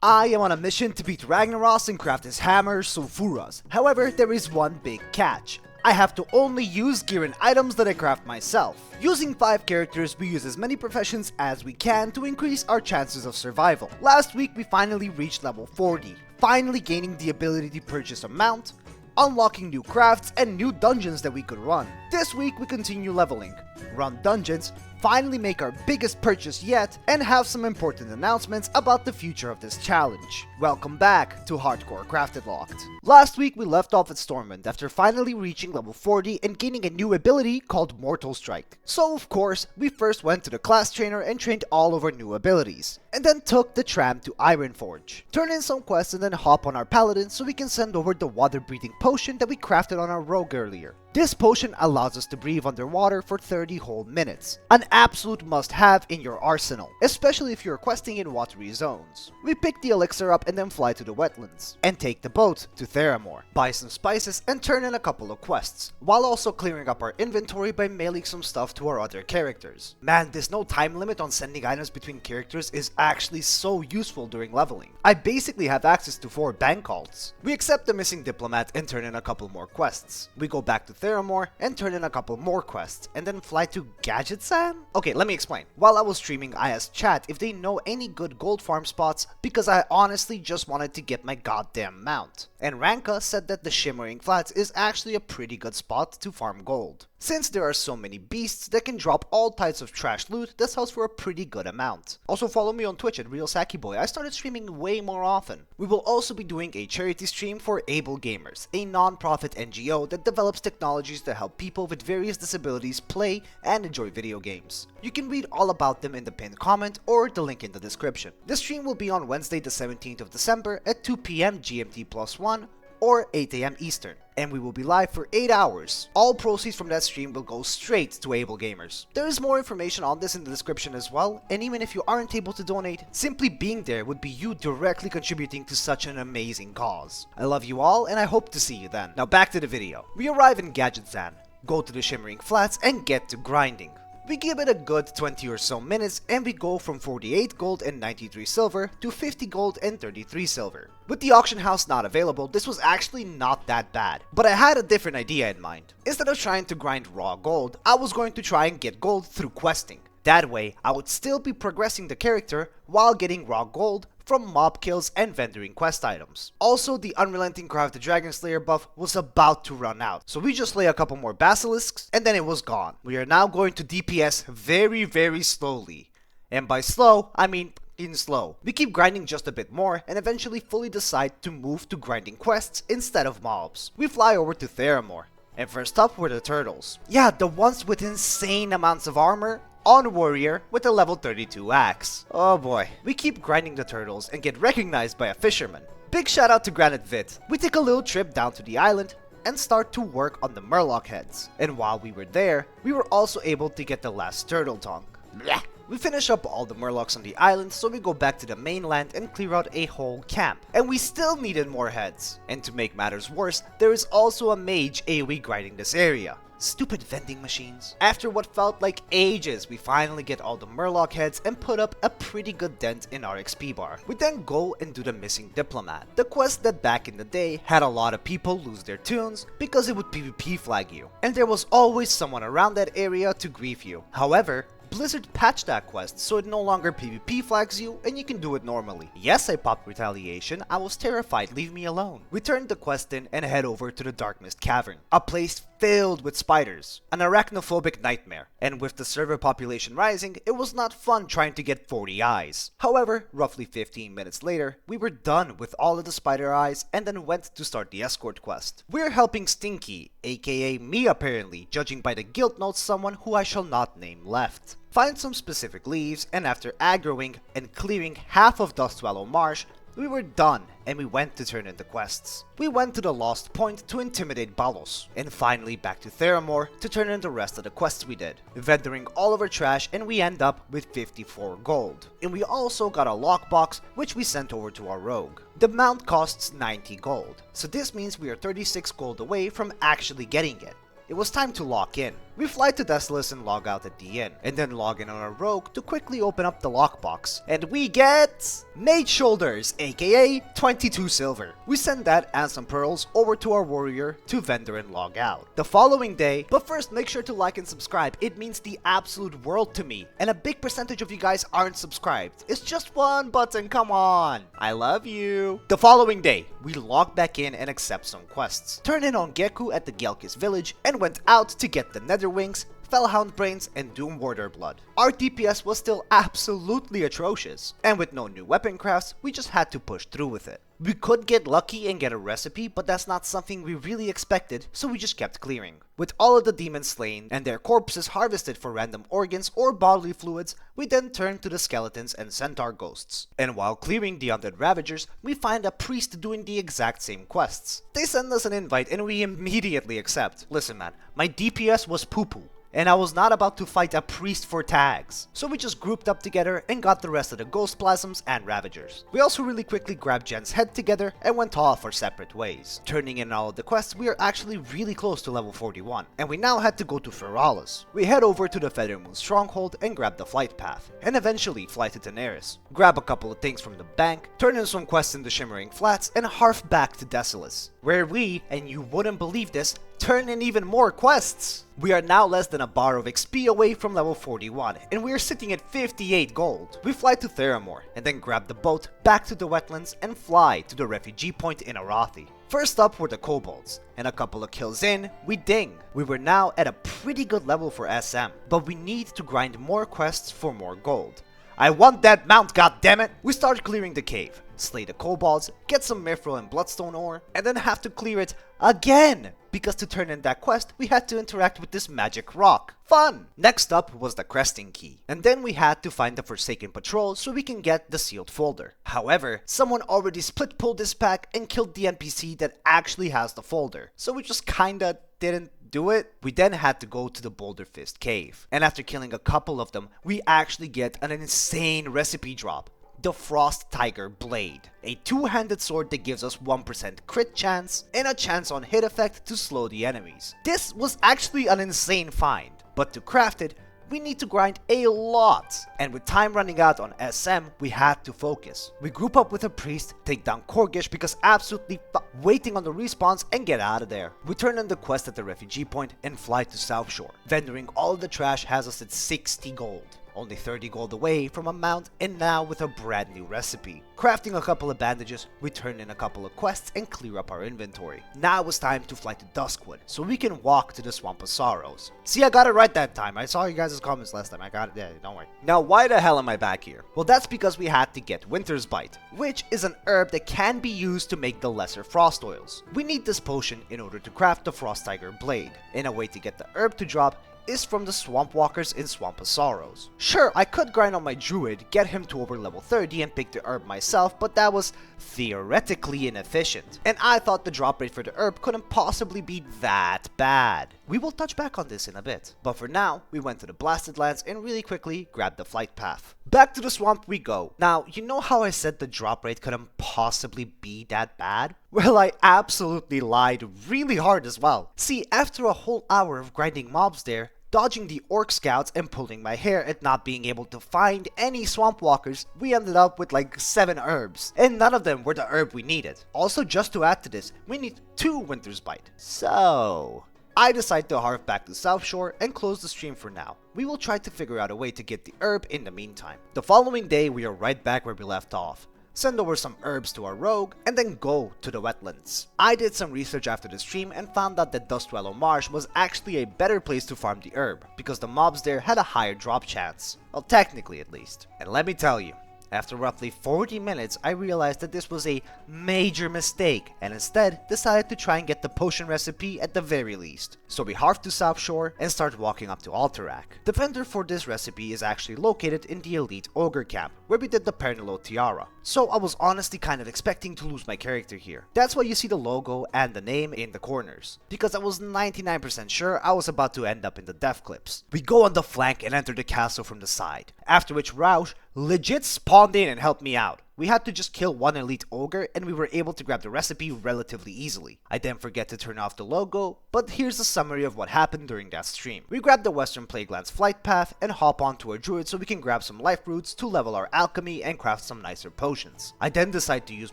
I am on a mission to beat Ragnaros and craft his hammer, sulfuras. However, there is one big catch. I have to only use gear and items that I craft myself. Using 5 characters, we use as many professions as we can to increase our chances of survival. Last week, we finally reached level 40, finally gaining the ability to purchase a mount, unlocking new crafts and new dungeons that we could run. This week, we continue leveling, run dungeons, finally make our biggest purchase yet, and have some important announcements about the future of this challenge. Welcome back to Hardcore CraftedLocked. Last week we left off at Stormwind after finally reaching level 40 and gaining a new ability called Mortal Strike. So of course, we first went to the class trainer and trained all of our new abilities, and then took the tram to Ironforge, turn in some quests and then hop on our paladin so we can send over the water breathing potion that we crafted on our rogue earlier. This potion allows us to breathe underwater for 30 whole minutes. An absolute must-have in your arsenal, especially if you're questing in watery zones. We pick the elixir up and then fly to the wetlands, and take the boat to Theramore, buy some spices and turn in a couple of quests, while also clearing up our inventory by mailing some stuff to our other characters. Man, there's no time limit on sending items between characters is actually so useful during leveling. I basically have access to 4 bank alts. We accept the missing diplomat and turn in a couple more quests. We go back to Theramore and turn in a couple more quests, and then fly to Gadgetsan? Okay, let me explain. While I was streaming, I asked chat if they know any good gold farm spots because I honestly just wanted to get my goddamn mount. And Ranka said that the Shimmering Flats is actually a pretty good spot to farm gold, since there are so many beasts that can drop all types of trash loot that sells for a pretty good amount. Also follow me on Twitch at RealSakiBoy. I started streaming way more often. We will also be doing a charity stream for AbleGamers, a non-profit NGO that develops technologies to help people with various disabilities play and enjoy video games. You can read all about them in the pinned comment or the link in the description. The stream will be on Wednesday the 17th of December at 2 PM GMT+1 or 8 AM Eastern, and we will be live for 8 hours. All proceeds from that stream will go straight to AbleGamers. There is more information on this in the description as well, and even if you aren't able to donate, simply being there would be you directly contributing to such an amazing cause. I love you all, and I hope to see you then. Now back to the video. We arrive in Gadgetsan, go to the Shimmering Flats, and get to grinding. We give it a good 20 or so minutes and we go from 48 gold and 93 silver to 50 gold and 33 silver. With the auction house not available, this was actually not that bad, but I had a different idea in mind. Instead of trying to grind raw gold, I was going to try and get gold through questing. That way, I would still be progressing the character while getting raw gold from mob kills and vendoring quest items. Also, the Unrelenting Cry of the Dragon Slayer buff was about to run out, so we just slay a couple more basilisks and then it was gone. We are now going to DPS very slowly. And by slow, I mean in slow. We keep grinding just a bit more and eventually fully decide to move to grinding quests instead of mobs. We fly over to Theramore. And first up were the turtles. Yeah, the ones with insane amounts of armor on warrior with a level 32 axe. Oh boy. We keep grinding the turtles and get recognized by a fisherman. Big shout out to Granite Vit. We take a little trip down to the island and start to work on the Murloc heads. And while we were there, we were also able to get the last turtle tongue. Blech. We finish up all the Murlocs on the island, so we go back to the mainland and clear out a whole camp. And we still needed more heads. And to make matters worse, there is also a mage AoE grinding this area. Stupid vending machines. After what felt like ages, we finally get all the Murloc heads and put up a pretty good dent in our XP bar. We then go and do the missing diplomat, the quest that back in the day had a lot of people lose their tunes because it would PvP flag you, and there was always someone around that area to grief you. However, Blizzard patched that quest so it no longer PvP flags you and you can do it normally. Yes, I popped retaliation, I was terrified, leave me alone. We turned the quest in and head over to the Dark Mist Cavern, a place filled with spiders, an arachnophobic nightmare. And with the server population rising, it was not fun trying to get 40 eyes. However, roughly 15 minutes later, we were done with all of the spider eyes and then went to start the escort quest. We're helping Stinky, aka me apparently, judging by the guild notes someone who I shall not name left. Find some specific leaves, and after aggroing and clearing half of Dustswallow Marsh, we were done and we went to turn in the quests. We went to the Lost Point to intimidate Balos, and finally back to Theramore to turn in the rest of the quests we did, vendoring all of our trash, and we end up with 54 gold. And we also got a lockbox which we sent over to our rogue. The mount costs 90 gold, so this means we are 36 gold away from actually getting it. It was time to lock in. We fly to Desolus and log out at the inn, and then log in on our rogue to quickly open up the lockbox. And we get Mage Shoulders, aka 22 silver. We send that and some pearls over to our warrior to vendor and log out. The following day, but first make sure to like and subscribe, it means the absolute world to me, and a big percentage of you guys aren't subscribed. It's just one button, come on. I love you. The following day, we log back in and accept some quests. Turn in on Geku at the Gelkis village and went out to get the Nether Wings, Fellhound Brains, and Doom Warder Blood. Our DPS was still absolutely atrocious, and with no new weapon crafts, we just had to push through with it. We could get lucky and get a recipe, but that's not something we really expected, so we just kept clearing. With all of the demons slain and their corpses harvested for random organs or bodily fluids, we then turned to the skeletons and centaur ghosts. And while clearing the undead ravagers, we find a priest doing the exact same quests. They send us an invite and we immediately accept. Listen man, my DPS was poo-poo, and I was not about to fight a priest for tags. So we just grouped up together and got the rest of the ghost plasms and ravagers. We also really quickly grabbed Jen's head together and went off our separate ways. Turning in all of the quests, we are actually really close to level 41, and we now had to go to Feralis. We head over to the Feathermoon stronghold and grab the flight path, and eventually fly to Daenerys. Grab a couple of things from the bank, turn in some quests in the Shimmering Flats, and harf back to Desolus, where we, and you wouldn't believe this, turn in even more quests. We are now less than a bar of XP away from level 41, and we are sitting at 58 gold. We fly to Theramore, and then grab the boat back to the wetlands and fly to the refugee point in Arathi. First up were the kobolds, and a couple of kills in, we ding. We were now at a pretty good level for SM, but we need to grind more quests for more gold. I want that mount, goddammit! We start clearing the cave, slay the kobolds, get some mithril and bloodstone ore, and then have to clear it again! Because to turn in that quest, we had to interact with this magic rock. Fun! Next up was the cresting key, and then we had to find the Forsaken Patrol so we can get the sealed folder. However, someone already split pulled this pack and killed the NPC that actually has the folder, so we just kinda didn't do it. We then had to go to the Boulder Fist cave, and after killing a couple of them, we actually get an insane recipe drop. The Frost Tiger Blade, a two-handed sword that gives us 1% crit chance and a chance on hit effect to slow the enemies. This was actually an insane find, but to craft it, we need to grind a lot, and with time running out on SM, we had to focus. We group up with a priest, take down Korgish because absolutely waiting on the respawns and get out of there. We turn in the quest at the refugee point and fly to South Shore. Vendoring all of the trash has us at 60 gold. Only 30 gold away from a mount, and now with a brand new recipe. Crafting a couple of bandages, we turn in a couple of quests and clear up our inventory. Now it's time to fly to Duskwood, so we can walk to the Swamp of Sorrows. See, I got it right that time. I saw you guys' comments last time. I got it. Yeah, don't worry. Now, why the hell am I back here? Well, that's because we had to get Winter's Bite, which is an herb that can be used to make the lesser frost oils. We need this potion in order to craft the Frost Tiger Blade, and a way to get the herb to drop is from the Swamp Walkers in Swamp of Sorrows. Sure, I could grind on my Druid, get him to over level 30 and pick the herb myself, but that was theoretically inefficient. And I thought the drop rate for the herb couldn't possibly be that bad. We will touch back on this in a bit, but for now, we went to the Blasted Lands and really quickly grabbed the flight path. Back to the swamp we go. Now, you know how I said the drop rate couldn't possibly be that bad? Well, I absolutely lied really hard as well. See, after a whole hour of grinding mobs there, dodging the orc scouts and pulling my hair at not being able to find any swamp walkers, we ended up with like 7 herbs, and none of them were the herb we needed. Also, just to add to this, we need 2 Winter's Bite. So I decide to harp back to South Shore and close the stream for now. We will try to figure out a way to get the herb in the meantime. The following day, we are right back where we left off. Send over some herbs to our rogue, and then go to the wetlands. I did some research after the stream and found out that Dustwallow Marsh was actually a better place to farm the herb, because the mobs there had a higher drop chance. Well, technically at least. And let me tell you, after roughly 40 minutes, I realized that this was a major mistake, and instead decided to try and get the potion recipe at the very least. So we harped to South Shore and start walking up to Alterac. The vendor for this recipe is actually located in the Elite Ogre camp, where we did the Pernilo Tiara. So I was honestly kind of expecting to lose my character here. That's why you see the logo and the name in the corners, because I was 99% sure I was about to end up in the death clips. We go on the flank and enter the castle from the side, after which Roush legit spawned in and helped me out. We had to just kill one elite ogre and we were able to grab the recipe relatively easily. I then forget to turn off the logo, but here's a summary of what happened during that stream. We grabbed the Western Plaguelands flight path and hop onto our Druid so we can grab some life roots to level our alchemy and craft some nicer potions. I then decide to use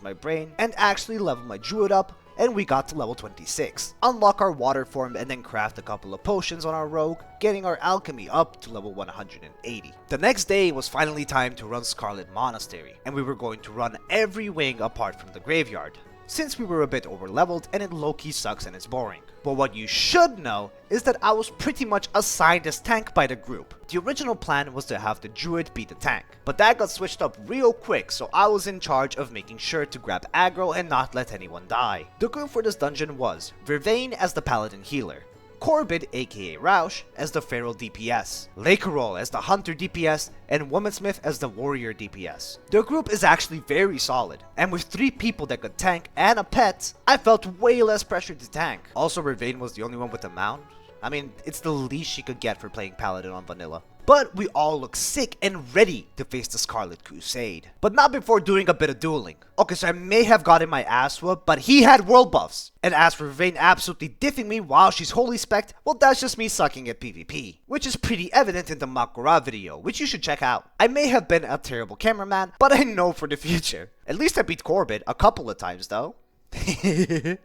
my brain and actually level my Druid up, and we got to level 26. Unlock our water form and then craft a couple of potions on our rogue, getting our alchemy up to level 180. The next day was finally time to run Scarlet Monastery, and we were going to run every wing apart from the graveyard, since we were a bit overleveled and it low-key sucks and it's boring. But what you should know is that I was pretty much assigned as tank by the group. The original plan was to have the Druid be the tank, but that got switched up real quick, so I was in charge of making sure to grab aggro and not let anyone die. The group for this dungeon was Vervain as the paladin healer, Corbett aka Roush as the feral DPS, Lakerol as the hunter DPS, and Womensmith as the warrior DPS. The group is actually very solid, and with 3 people that could tank and a pet, I felt way less pressure to tank. Also, Vervain was the only one with a mount. I mean, it's the least she could get for playing paladin on vanilla. But we all look sick and ready to face the Scarlet Crusade. But not before doing a bit of dueling. Okay, so I may have gotten my ass whooped, but he had world buffs. And as for Vayne absolutely diffing me while she's holy spect, well, that's just me sucking at PvP. Which is pretty evident in the Makura video, which you should check out. I may have been a terrible cameraman, but I know for the future. At least I beat Corbett a couple of times though.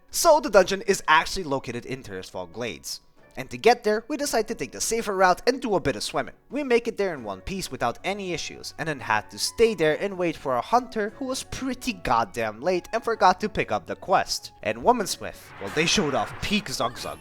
So the dungeon is actually located in Terrasfall Glades. And to get there, we decide to take the safer route and do a bit of swimming. We make it there in one piece without any issues, and then had to stay there and wait for a hunter who was pretty goddamn late and forgot to pick up the quest. And Womensmith, well, they showed off peak Zugzug.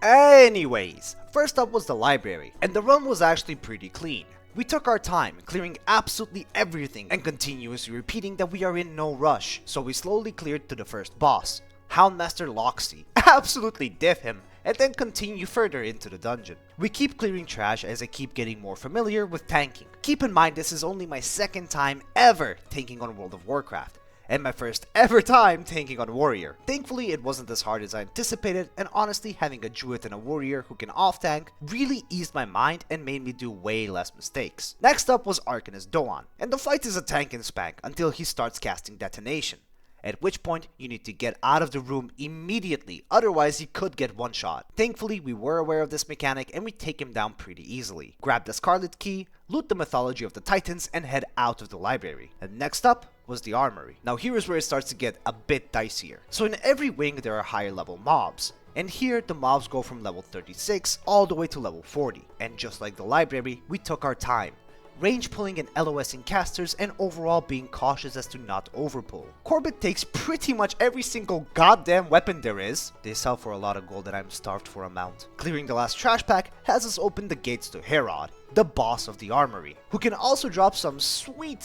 Anyways, first up was the library, and the run was actually pretty clean. We took our time, clearing absolutely everything and continuously repeating that we are in no rush, so we slowly cleared to the first boss, Houndmaster Loxy, absolutely diff him, and then continue further into the dungeon. We keep clearing trash as I keep getting more familiar with tanking. Keep in mind this is only my second time ever tanking on World of Warcraft, and my first ever time tanking on Warrior. Thankfully it wasn't as hard as I anticipated, and honestly having a Druid and a Warrior who can off-tank really eased my mind and made me do way less mistakes. Next up was Arcanist Doan, and the fight is a tank and spank until he starts casting Detonation. At which point, you need to get out of the room immediately, otherwise you could get one shot. Thankfully, we were aware of this mechanic and we take him down pretty easily. Grab the Scarlet Key, loot the Mythology of the Titans, and head out of the library. And next up was the Armory. Now here is where it starts to get a bit dicier. So in every wing there are higher level mobs. And here, the mobs go from level 36 all the way to level 40. And just like the library, we took our time, range pulling and LOSing casters, and overall being cautious as to not overpull. Corbett takes pretty much every single goddamn weapon there is. They sell for a lot of gold and I'm starved for a mount. Clearing the last trash pack has us open the gates to Herod, the boss of the armory, who can also drop some sweet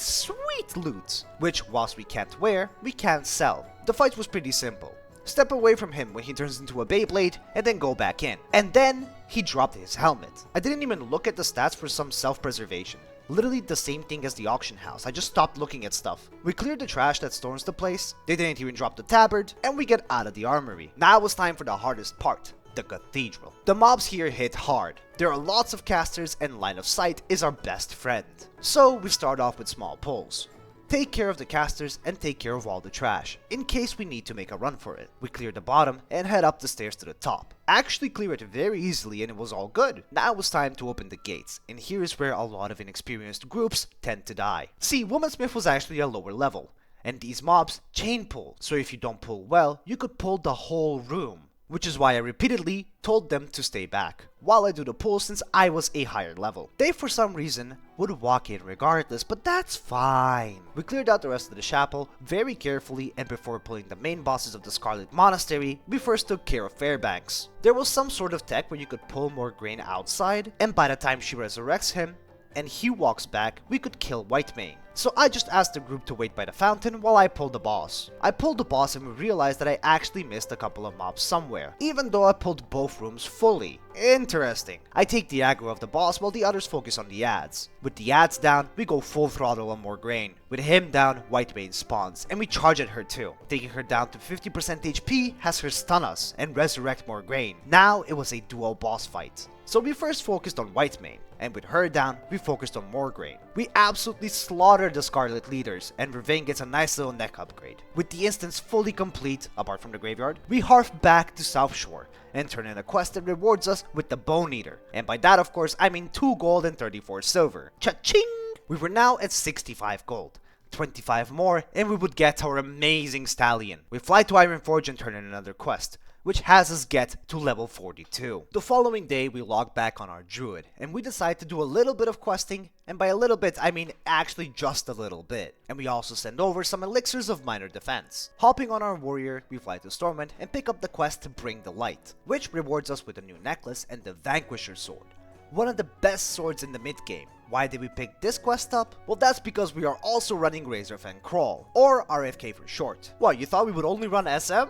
loot, which whilst we can't wear, we can sell. The fight was pretty simple. Step away from him when he turns into a Beyblade, and then go back in. And then, he dropped his helmet. I didn't even look at the stats for some self-preservation. Literally the same thing as the auction house, I just stopped looking at stuff. We cleared the trash that storms the place, they didn't even drop the tabard, and we get out of the armory. Now it's time for the hardest part, the cathedral. The mobs here hit hard. There are lots of casters and line of sight is our best friend. So we start off with small pulls. Take care of the casters and take care of all the trash, in case we need to make a run for it. We clear the bottom and head up the stairs to the top. Actually clear it very easily and it was all good. Now it's time to open the gates, and here is where a lot of inexperienced groups tend to die. See, Womensmith was actually a lower level, and these mobs chain pull, so if you don't pull well, you could pull the whole room. Which is why I repeatedly told them to stay back, while I do the pull since I was a higher level. They for some reason would walk in regardless, but that's fine. We cleared out the rest of the chapel very carefully, and before pulling the main bosses of the Scarlet Monastery, we first took care of Fairbanks. There was some sort of tech where you could pull more grain outside, and by the time she resurrects him, and he walks back, we could kill Whitemane. So I just asked the group to wait by the fountain while I pulled the boss. I pulled the boss and we realized that I actually missed a couple of mobs somewhere, even though I pulled both rooms fully. Interesting. I take the aggro of the boss while the others focus on the ads. With the ads down, we go full throttle on more grain. With him down, White Mane spawns, and we charge at her too. Taking her down to 50% HP has her stun us and resurrect more grain. Now it was a duo boss fight. So we first focused on White Mane, and with her down, we focused on more grain. We absolutely slaughtered the Scarlet leaders, and Vervain gets a nice little neck upgrade. With the instance fully complete, apart from the graveyard, we harf back to South Shore, and turn in a quest that rewards us with the Bone Eater. And by that of course I mean 2 gold and 34 silver. Cha-ching! We were now at 65 gold. 25 more, and we would get our amazing stallion. We fly to Ironforge and turn in another quest, which has us get to level 42. The following day we log back on our Druid, and we decide to do a little bit of questing, and by a little bit I mean actually just a little bit. And we also send over some elixirs of minor defense. Hopping on our warrior, we fly to Stormwind and pick up the quest to Bring the Light, which rewards us with a new necklace and the Vanquisher sword. One of the best swords in the mid game. Why did we pick this quest up? Well, that's because we are also running Razorfang Crawl, or RFK for short. What, you thought we would only run SM?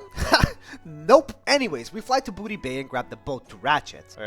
Nope! Anyways, we fly to Booty Bay and grab the boat to Ratchet.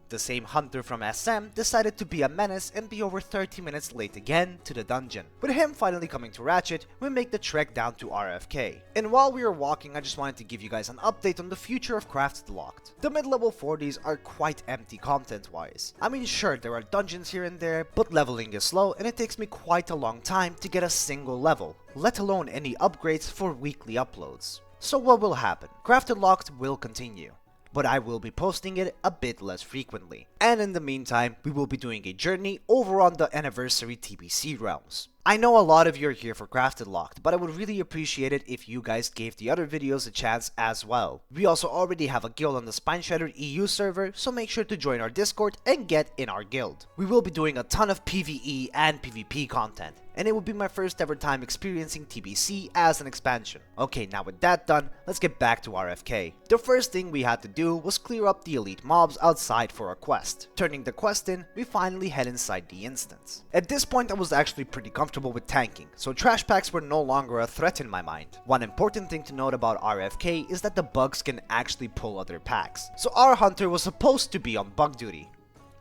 The same hunter from SM decided to be a menace and be over 30 minutes late again to the dungeon. With him finally coming to Ratchet, we make the trek down to RFK. And while we were walking, I just wanted to give you guys an update on the future of CraftedLocked. The mid-level 40s are quite empty content-wise. I mean, sure, there are dungeons here and there, but leveling is slow and it takes me quite a long time to get a single level, let alone any upgrades for weekly uploads. So what will happen? CraftedLocked will continue, but I will be posting it a bit less frequently. And in the meantime, we will be doing a journey over on the anniversary TBC realms. I know a lot of you are here for CraftedLocked, but I would really appreciate it if you guys gave the other videos a chance as well. We also already have a guild on the Spineshredder EU server, so make sure to join our Discord and get in our guild. We will be doing a ton of PvE and PvP content, and it will be my first ever time experiencing TBC as an expansion. Okay, now with that done, let's get back to RFK. The first thing we had to do was clear up the elite mobs outside for a quest. Turning the quest in, we finally head inside the instance. At this point I was actually pretty comfortable with tanking, so trash packs were no longer a threat in my mind. One important thing to note about RFK is that the bugs can actually pull other packs, so our hunter was supposed to be on bug duty.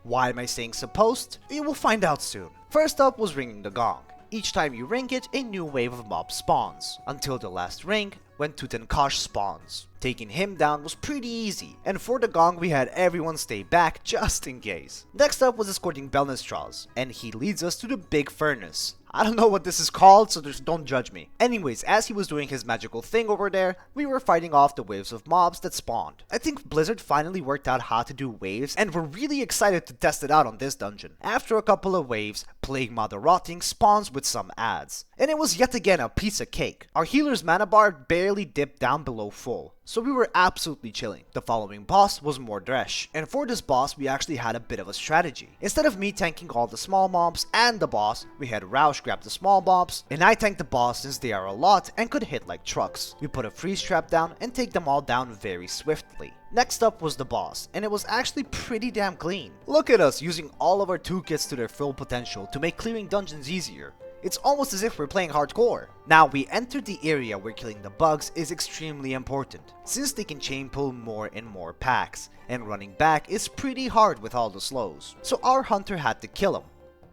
Why am I saying supposed? You will find out soon. First up was ringing the gong. Each time you ring it, a new wave of mobs spawns, until the last ring, when Tutankash spawns. Taking him down was pretty easy, and for the gong we had everyone stay back just in case. Next up was escorting Belnistraz, and he leads us to the big furnace. I don't know what this is called, so just don't judge me. Anyways, as he was doing his magical thing over there, we were fighting off the waves of mobs that spawned. I think Blizzard finally worked out how to do waves, and we're really excited to test it out on this dungeon. After a couple of waves, Plague Mother Rotting spawns with some ads. And it was yet again a piece of cake. Our healer's mana bar barely dipped down below full, so we were absolutely chilling. The following boss was Mordresh, and for this boss we actually had a bit of a strategy. Instead of me tanking all the small mobs and the boss, we had Roush grab the small mobs, and I tanked the boss since they are a lot and could hit like trucks. We put a freeze trap down and take them all down very swiftly. Next up was the boss, and it was actually pretty damn clean. Look at us using all of our toolkits to their full potential to make clearing dungeons easier. It's almost as if we're playing hardcore. Now we entered the area where killing the bugs is extremely important, since they can chain pull more and more packs, and running back is pretty hard with all the slows. So our hunter had to kill him,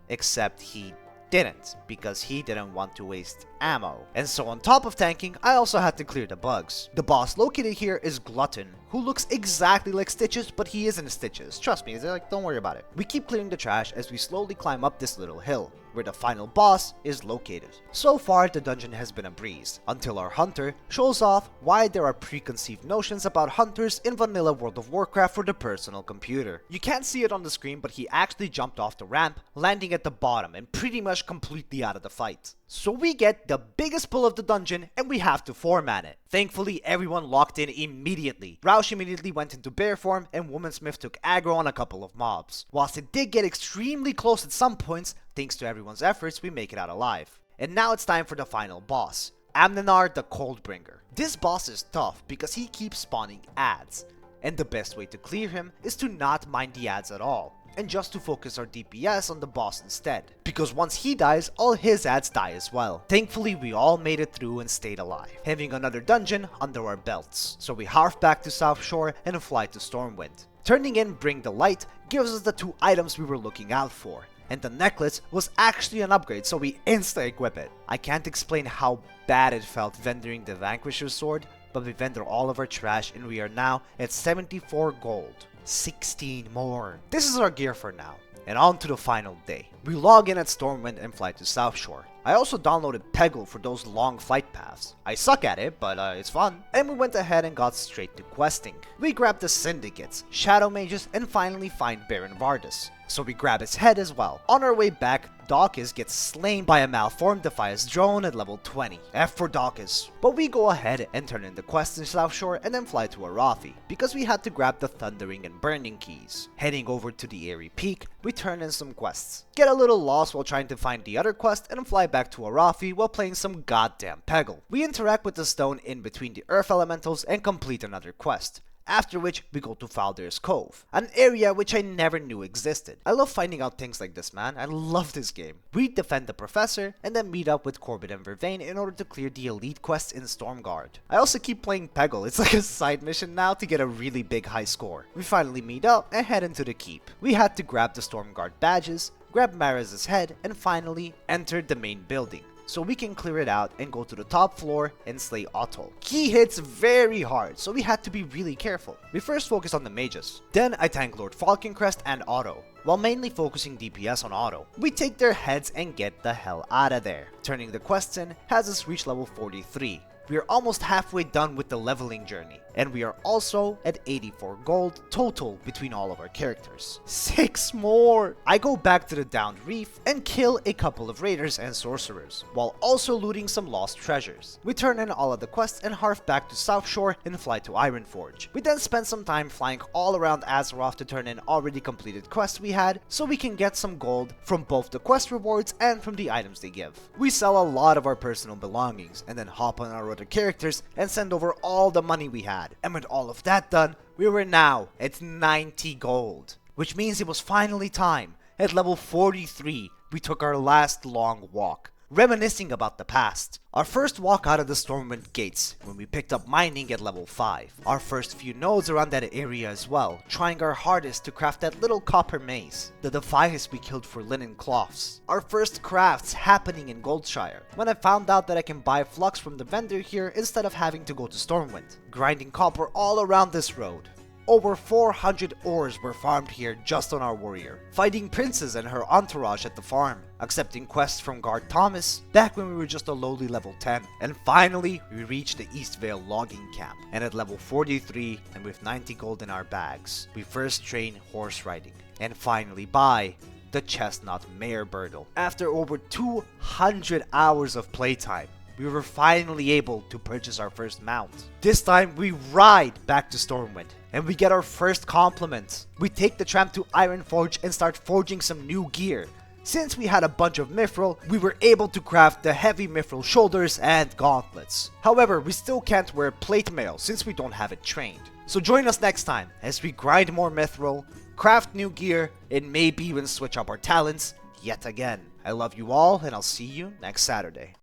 except he didn't, because he didn't want to waste ammo. And so on top of tanking, I also had to clear the bugs. The boss located here is Glutton, who looks exactly like Stitches, but he isn't Stitches. Trust me, like, don't worry about it. We keep clearing the trash as we slowly climb up this little hill, where the final boss is located. So far, the dungeon has been a breeze, until our hunter shows off why there are preconceived notions about hunters in vanilla World of Warcraft for the personal computer. You can't see it on the screen, but he actually jumped off the ramp, landing at the bottom and pretty much completely out of the fight. So we get the biggest pull of the dungeon and we have to 4-man it. Thankfully, everyone locked in immediately. Roush immediately went into bear form and Womensmith took aggro on a couple of mobs. Whilst it did get extremely close at some points, thanks to everyone's efforts, we make it out alive. And now it's time for the final boss, Amnenar the Coldbringer. This boss is tough because he keeps spawning ads, and the best way to clear him is to not mind the ads at all. and just to focus our DPS on the boss instead, because once he dies, all his ads die as well. Thankfully, we all made it through and stayed alive, having another dungeon under our belts. So we harf back to South Shore and fly to Stormwind. Turning in Bring the Light gives us the 2 items we were looking out for, and the necklace was actually an upgrade, so we insta-equip it. I can't explain how bad it felt vendoring the Vanquisher's sword, but we vendor all of our trash and we are now at 74 gold. 16 more. This is our gear for now, and on to the final day. We log in at Stormwind and fly to South Shore. I also downloaded Peggle for those long flight paths. I suck at it, but it's fun. And we went ahead and got straight to questing. We grabbed the Syndicates, Shadow Mages, and finally find Baron Vardis. So we grab his head as well. On our way back, Dawkins gets slain by a malformed Defias drone at level 20. F for Dawkins. But we go ahead and turn in the quest in South Shore and then fly to Arathi, because we had to grab the Thundering and Burning keys. Heading over to the Airy Peak, we turn in some quests. Get a little lost while trying to find the other quest and fly back to Arathi while playing some goddamn Peggle. We interact with the stone in between the Earth Elementals and complete another quest. After which, we go to Falder's Cove, an area which I never knew existed. I love finding out things like this, man. I love this game. We defend the Professor, and then meet up with Corbett and Vervain in order to clear the elite quests in Stormguard. I also keep playing Peggle. It's like a side mission now to get a really big high score. We finally meet up and head into the keep. We had to grab the Stormguard badges, grab Maraz's head, and finally enter the main building, so we can clear it out and go to the top floor and slay Otto. He hits very hard, so we had to be really careful. We first focused on the mages. Then I tank Lord Falconcrest and Otto, while mainly focusing DPS on Otto. We take their heads and get the hell out of there. Turning the quests in has us reach level 43. We are almost halfway done with the leveling journey, and we are also at 84 gold total between all of our characters. 6 more! I go back to the downed reef and kill a couple of raiders and sorcerers, while also looting some lost treasures. We turn in all of the quests and harf back to South Shore and fly to Ironforge. We then spend some time flying all around Azeroth to turn in already completed quests we had, so we can get some gold from both the quest rewards and from the items they give. We sell a lot of our personal belongings, and then hop on our other characters and send over all the money we had. And with all of that done, we were now at 90 gold, which means it was finally time. At level 43, we took our last long walk, reminiscing about the past. Our first walk out of the Stormwind gates, when we picked up mining at level 5. Our first few nodes around that area as well, trying our hardest to craft that little copper maze. The Defias we killed for linen cloths. Our first crafts happening in Goldshire, when I found out that I can buy flux from the vendor here instead of having to go to Stormwind. Grinding copper all around this road. Over 400 ores were farmed here just on our warrior. Fighting Princess and her entourage at the farm. Accepting quests from Guard Thomas back when we were just a lowly level 10. And finally, we reached the East Vale logging camp. And at level 43 and with 90 gold in our bags, we first train horse riding. And finally buy the Chestnut Mare Birdle. After over 200 hours of playtime, we were finally able to purchase our first mount. This time we ride back to Stormwind and we get our first compliments. We take the tram to Ironforge and start forging some new gear. Since we had a bunch of mithril, we were able to craft the heavy mithril shoulders and gauntlets. However, we still can't wear plate mail since we don't have it trained. So join us next time as we grind more mithril, craft new gear, and maybe even switch up our talents yet again. I love you all and I'll see you next Saturday.